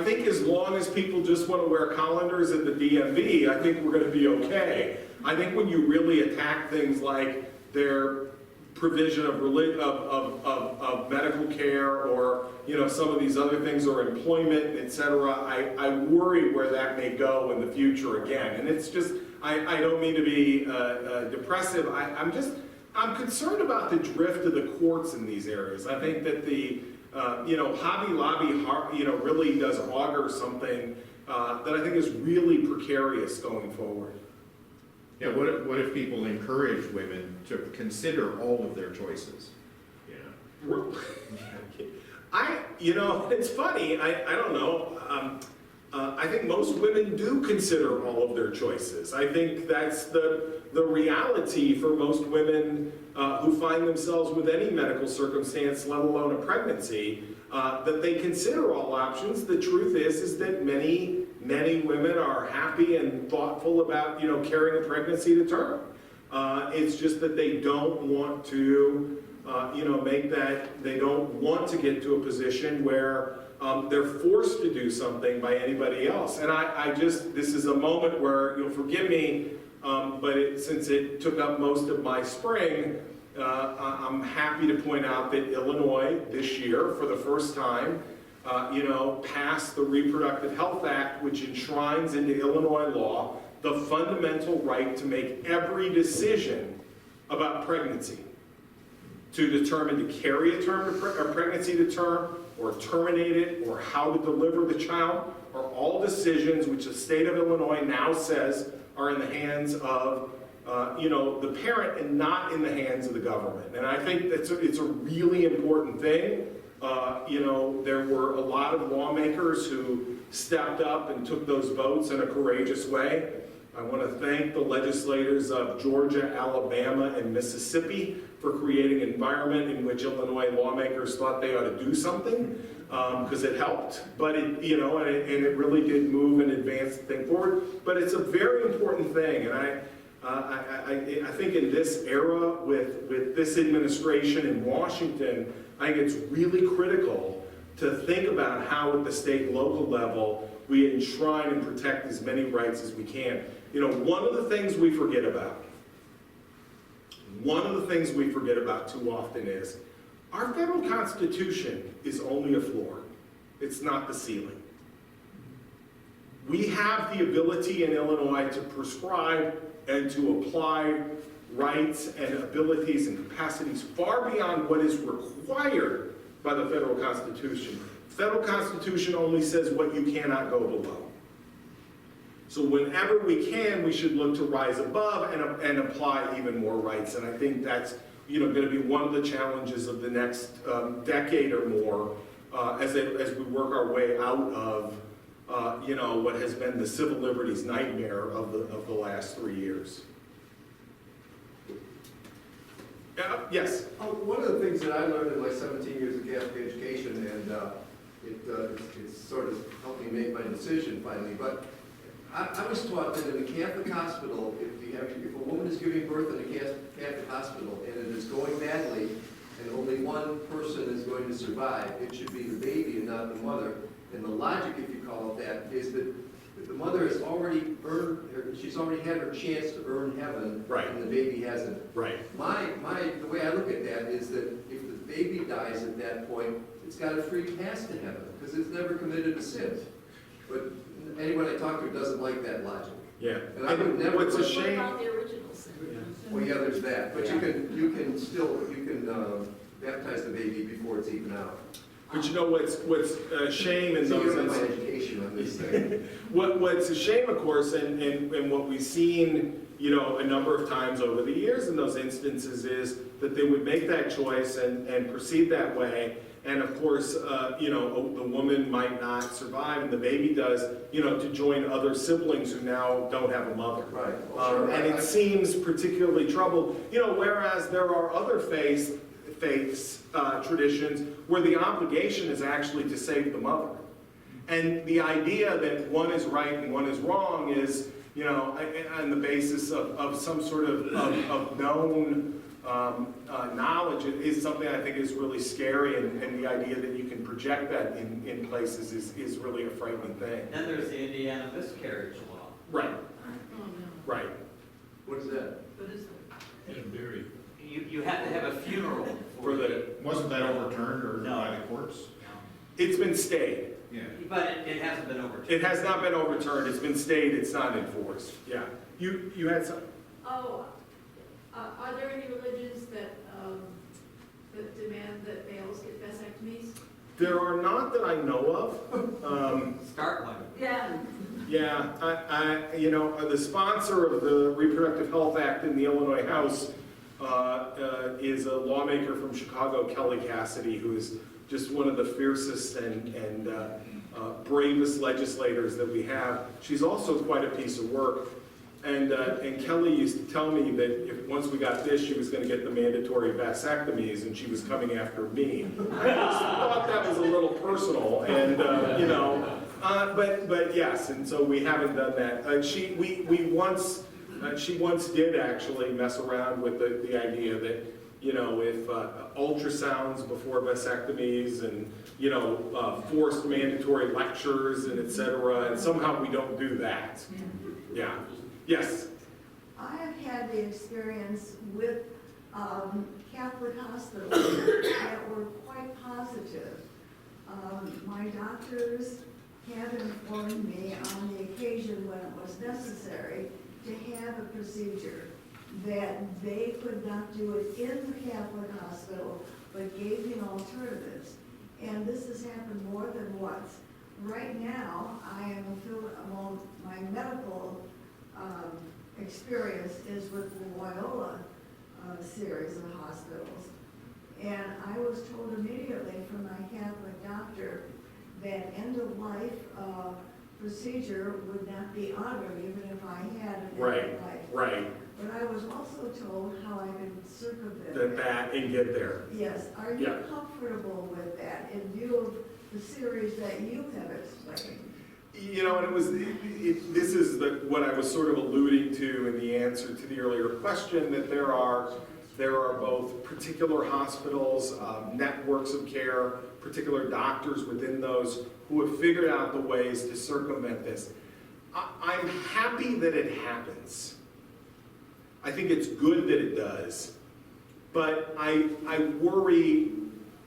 think as long as people just want to wear colanders at the DMV, I think we're going to be okay. I think when you really attack things like their provision of medical care, or some of these other things, or employment, etc., I worry where that may go in the future again. And it's just, I don't mean to be depressive. I'm concerned about the drift of the courts in these areas. I think that the Hobby Lobby really does augur something that I think is really precarious going forward. Yeah, what if people encourage women to consider all of their choices? It's funny, I don't know. I think most women do consider all of their choices. I think that's the reality for most women who find themselves with any medical circumstance, let alone a pregnancy, that they consider all options. The truth is that many women are happy and thoughtful about, carrying a pregnancy to term. It's just that they don't want to, they don't want to get to a position where they're forced to do something by anybody else. And this is a moment where, you'll forgive me, but since it took up most of my spring, I'm happy to point out that Illinois this year, for the first time, passed the Reproductive Health Act, which enshrines into Illinois law the fundamental right to make every decision about pregnancy, to determine to carry a pregnancy to term, or terminate it, or how to deliver the child, are all decisions which the state of Illinois now says are in the hands of the parent and not in the hands of the government. And I think it's a really important thing. There were a lot of lawmakers who stepped up and took those votes in a courageous way. I want to thank the legislators of Georgia, Alabama, and Mississippi for creating an environment in which Illinois lawmakers thought they ought to do something, because it helped. But it really did move and advance the thing forward. But it's a very important thing, and I think in this era with this administration in Washington, I think it's really critical to think about how at the state and local level we enshrine and protect as many rights as we can. One of the things we forget about too often is our federal Constitution is only a floor. It's not the ceiling. We have the ability in Illinois to prescribe and to apply rights and abilities and capacities far beyond what is required by the federal Constitution. The federal Constitution only says what you cannot go below. So whenever we can, we should look to rise above and apply even more rights. And I think that's going to be one of the challenges of the next decade or more as we work our way out of what has been the civil liberties nightmare of the last 3 years. Yes? One of the things that I learned in my 17 years of Catholic education, and it's sort of helped me make my decision finally, but I was taught that in a Catholic hospital, if a woman is giving birth in a Catholic hospital and it is going badly and only one person is going to survive, it should be the baby and not the mother. And the logic, if you call it that, is that the mother has already she's already had her chance to earn heaven, right, and the baby hasn't. Right. The way I look at that is that if the baby dies at that point, it's got a free pass to heaven because it's never committed a sin. But anyone I talk to doesn't like that logic. Yeah. And I would never. What's a shame? What about the original sin? Well, yeah, there's that. But you can baptize the baby before it's even out. But what's a shame in those my instances. education on this thing. What's a shame, of course, and what we've seen, a number of times over the years in those instances is that they would make that choice and proceed that way. And of course, the woman might not survive, and the baby does, to join other siblings who now don't have a mother. Right. Well, sure. And it seems particularly troubled, whereas there are other faiths, traditions, where the obligation is actually to save the mother. And the idea that one is right and one is wrong is, on the basis of some sort of known knowledge is something I think is really scary, and the idea that you can project that in places is really a frightening thing. Then there's the Indiana miscarriage law. Right, Oh, no. right. What is that? What is that? And buried. You have to have a funeral For the, Wasn't that overturned or No. by the courts? it's been stayed. Yeah. But it hasn't been overturned. It has not been overturned, it's been stayed, it's not enforced. Yeah. You had some? Oh, are there any religions that demand that males get vasectomies? There are not that I know of. Start one. Yeah. Yeah, the sponsor of the Reproductive Health Act in the Illinois House is a lawmaker from Chicago, Kelly Cassidy, who is just one of the fiercest and bravest legislators that we have. She's also quite a piece of work. And Kelly used to tell me that once we got this, she was going to get the mandatory vasectomies, and she was coming after me. I just thought that was a little personal, and but yes, and so we haven't done that. She once did actually mess around with the idea that if ultrasounds before vasectomies and forced mandatory lectures and et cetera, and somehow we don't do that. Yeah. Yes. I have had the experience with Catholic hospitals that were quite positive. My doctors have informed me on the occasion when it was necessary to have a procedure that they could not do it in the Catholic hospital, but gave me alternatives. And this has happened more than once. Right now, I am among my medical experience is with the Loyola series of hospitals. And I was told immediately from my Catholic doctor that end-of-life procedure would not be honored even if I had an end-of-life. Right, But I was also told how I could circumvent that and get there. Yes, are you Yeah. comfortable with that in view of the series that you have explained? You know, and this is what I was sort of alluding to in the answer to the earlier question, that there are both particular hospitals, networks of care, particular doctors within those who have figured out the ways to circumvent this. I'm happy that it happens. I think it's good that it does. But I worry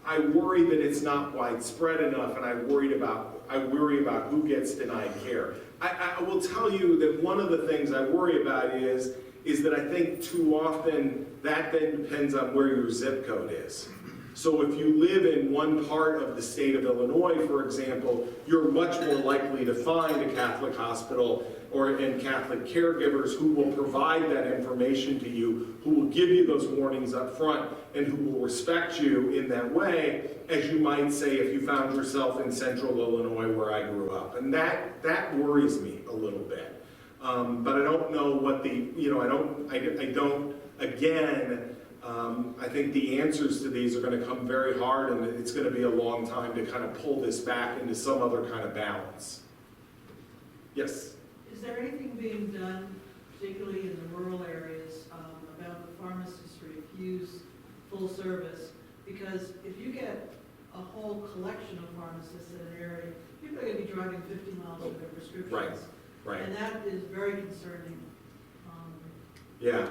that it's not widespread enough, and I worry about who gets denied care. I will tell you that one of the things I worry about is that I think too often that then depends on where your zip code is. So if you live in one part of the state of Illinois, for example, you're much more likely to find a Catholic hospital and Catholic caregivers who will provide that information to you, who will give you those warnings up front, and who will respect you in that way, as you might say if you found yourself in central Illinois where I grew up. And that worries me a little bit. But I don't know what I think the answers to these are going to come very hard, and it's going to be a long time to kind of pull this back into some other kind of balance. Yes? Is there anything being done, particularly in the rural areas, about the pharmacists who refuse full service? Because if you get a whole collection of pharmacists in an area, people are going to be driving 50 miles with their prescriptions. Right. And that is very concerning. Yeah,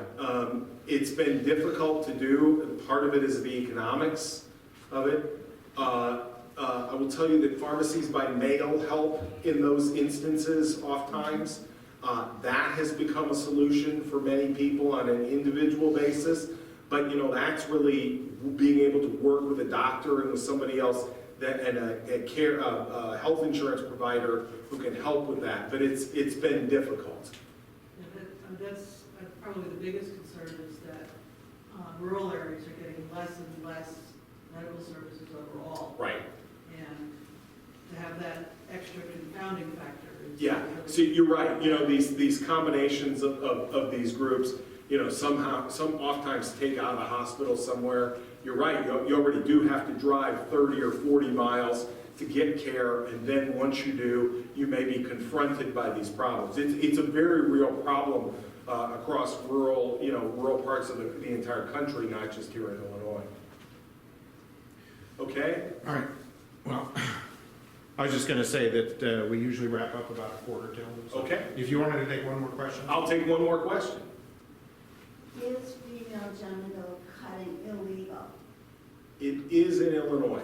it's been difficult to do. Part of it is the economics of it. I will tell you that pharmacies by mail help in those instances oftentimes. That has become a solution for many people on an individual basis. But that's really being able to work with a doctor and with somebody else and a health insurance provider who can help with that. But it's been difficult. Yeah, that's probably the biggest concern is that rural areas are getting less and less medical services overall. Right. And to have that extra confounding factor is... Yeah, so you're right. These combinations of these groups, some oftentimes take out a hospital somewhere. You're right, you already do have to drive 30 or 40 miles to get care, and then once you do, you may be confronted by these problems. It's a very real problem across rural parts of the entire country, not just here in Illinois. Okay? All right, well, I was just going to say that we usually wrap up about 1:45. So Okay. if you wanted to take one more question. I'll take one more question. Is female genital cutting illegal? It is in Illinois.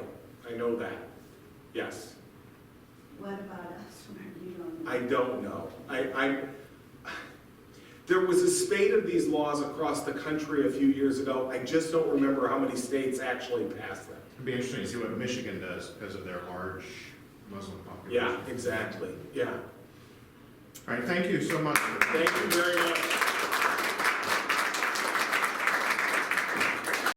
I know that. Yes. What about us? You don't know. I don't know. There was a spate of these laws across the country a few years ago. I just don't remember how many states actually passed them. It'd be interesting to see what Michigan does because of their large Muslim population. Yeah, exactly. Yeah. All right, thank you so much. Thank you very much.